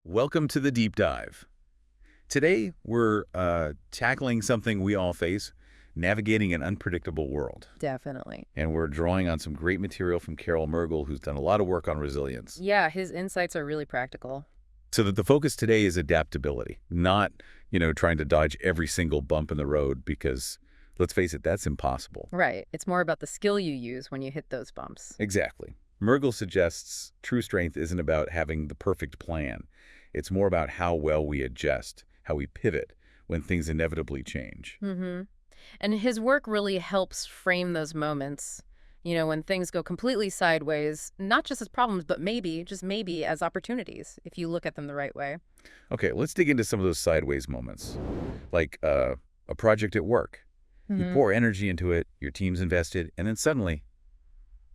Welcome to the deep dive. Today, we're tackling something we all face, navigating an unpredictable world. Definitely. And we're drawing on some great material from Carol Mergel, who's done a lot of work on resilience. Yeah, his insights are really practical. So that the focus today is adaptability, not, trying to dodge every single bump in the road because, let's face it, that's impossible. Right. It's more about the skill you use when you hit those bumps. Exactly. Mergel suggests true strength isn't about having the perfect plan. It's more about how well we adjust, how we pivot when things inevitably change. Mm-hmm. And his work really helps frame those moments, when things go completely sideways, not just as problems, but maybe, just maybe, as opportunities, if you look at them the right way. Okay, let's dig into some of those sideways moments, like a project at work. You Mm-hmm. pour energy into it, your team's invested, and then suddenly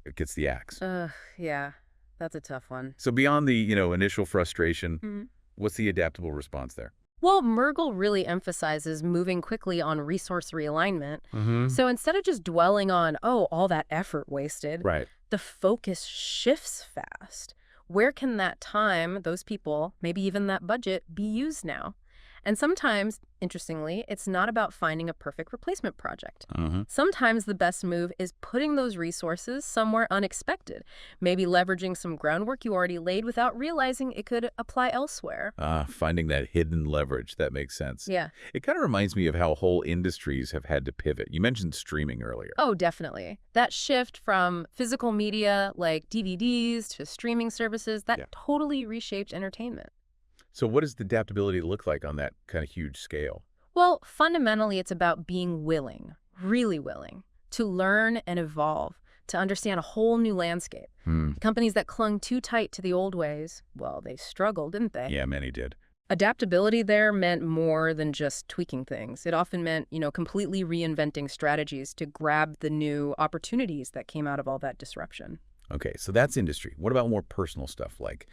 it gets the axe. Yeah, that's a tough one. So beyond the, initial frustration, Mhm. what's the adaptable response there? Well, Mergel really emphasizes moving quickly on resource realignment. Mm-hmm. So instead of just dwelling on, oh, all that effort wasted, Right. the focus shifts fast. Where can that time, those people, maybe even that budget, be used now? And sometimes, interestingly, it's not about finding a perfect replacement project. Mm-hmm. Sometimes the best move is putting those resources somewhere unexpected, maybe leveraging some groundwork you already laid without realizing it could apply elsewhere. Finding that hidden leverage, that makes sense. Yeah. It kind of reminds me of how whole industries have had to pivot. You mentioned streaming earlier. Oh, definitely. That shift from physical media like DVDs to streaming services, that Yeah. totally reshaped entertainment. So what does the adaptability look like on that kind of huge scale? Well, fundamentally, it's about being willing, really willing, to learn and evolve, to understand a whole new landscape. Companies that clung too tight to the old ways, well, they struggled, didn't they? Yeah, many did. Adaptability there meant more than just tweaking things. It often meant, completely reinventing strategies to grab the new opportunities that came out of all that disruption. Okay, so that's industry. What about more personal stuff like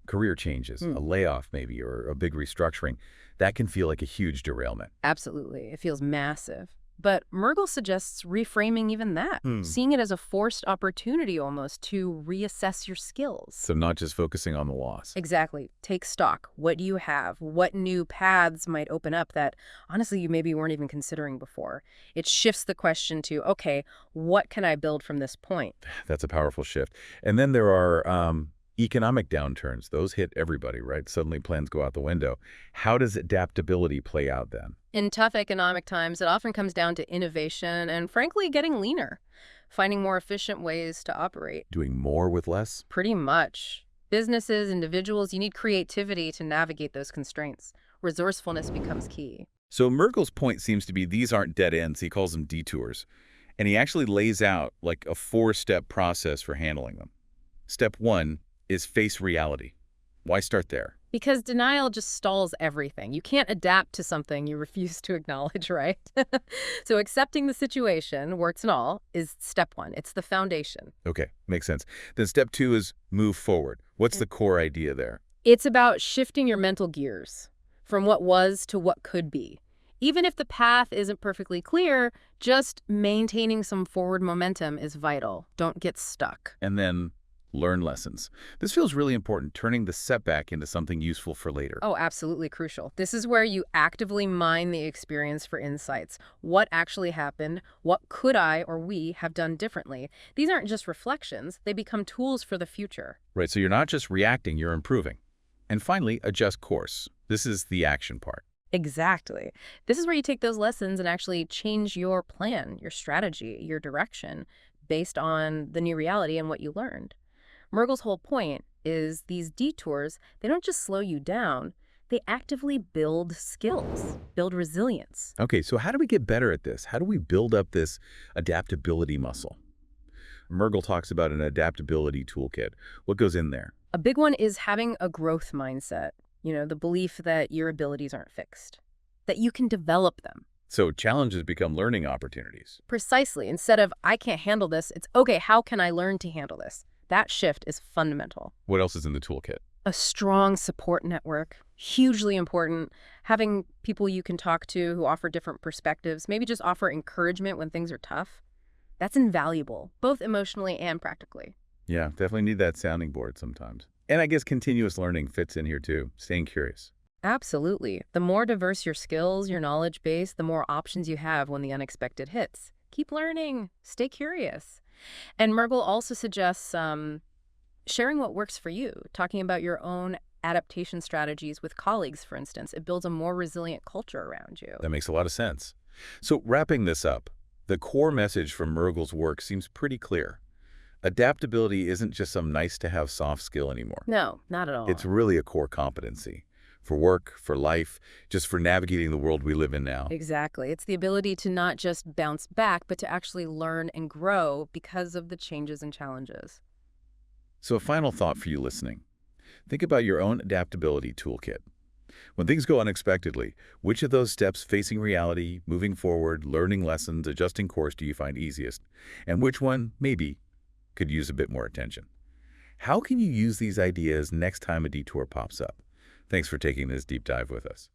career changes, a layoff maybe, or a big restructuring? That can feel like a huge derailment. Absolutely. It feels massive. But Mergel suggests reframing even that, seeing it as a forced opportunity almost to reassess your skills. So not just focusing on the loss. Exactly. Take stock. What do you have? What new paths might open up that, honestly, you maybe weren't even considering before? It shifts the question to, okay, what can I build from this point? That's a powerful shift. And then there are economic downturns. Those hit everybody, right? Suddenly plans go out the window. How does adaptability play out then? In tough economic times, it often comes down to innovation and, frankly, getting leaner, finding more efficient ways to operate. Doing more with less? Pretty much. Businesses, individuals, you need creativity to navigate those constraints. Resourcefulness becomes key. So Merkel's point seems to be these aren't dead ends. He calls them detours. And he actually lays out like a 4-step process for handling them. Step 1 is face reality. Why start there? Because denial just stalls everything. You can't adapt to something you refuse to acknowledge, right? So accepting the situation, warts and all, is step 1. It's the foundation. Okay, makes sense. Then step 2 is move forward. What's the core idea there? It's about shifting your mental gears from what was to what could be. Even if the path isn't perfectly clear, just maintaining some forward momentum is vital. Don't get stuck. And then learn lessons. This feels really important, turning the setback into something useful for later. Oh, absolutely crucial. This is where you actively mine the experience for insights. What actually happened? What could I or we have done differently? These aren't just reflections. They become tools for the future. Right, so you're not just reacting, you're improving. And finally, adjust course. This is the action part. Exactly. This is where you take those lessons and actually change your plan, your strategy, your direction based on the new reality and what you learned. Mergel's whole point is these detours, they don't just slow you down, they actively build skills, build resilience. Okay, so how do we get better at this? How do we build up this adaptability muscle? Mergel talks about an adaptability toolkit. What goes in there? A big one is having a growth mindset, the belief that your abilities aren't fixed, that you can develop them. So challenges become learning opportunities. Precisely. Instead of, I can't handle this, it's, okay, how can I learn to handle this? That shift is fundamental. What else is in the toolkit? A strong support network, hugely important. Having people you can talk to who offer different perspectives, maybe just offer encouragement when things are tough. That's invaluable, both emotionally and practically. Yeah, definitely need that sounding board sometimes. And I guess continuous learning fits in here too, staying curious. Absolutely. The more diverse your skills, your knowledge base, the more options you have when the unexpected hits. Keep learning. Stay curious. And Mergel also suggests sharing what works for you, talking about your own adaptation strategies with colleagues, for instance. It builds a more resilient culture around you. That makes a lot of sense. So wrapping this up, the core message from Mergel's work seems pretty clear. Adaptability isn't just some nice-to-have soft skill anymore. No, not at all. It's really a core competency for work, for life, just for navigating the world we live in now. Exactly. It's the ability to not just bounce back, but to actually learn and grow because of the changes and challenges. So a final thought for you listening. Think about your own adaptability toolkit. When things go unexpectedly, which of those steps facing reality, moving forward, learning lessons, adjusting course do you find easiest? And which one, maybe, could use a bit more attention? How can you use these ideas next time a detour pops up? Thanks for taking this deep dive with us.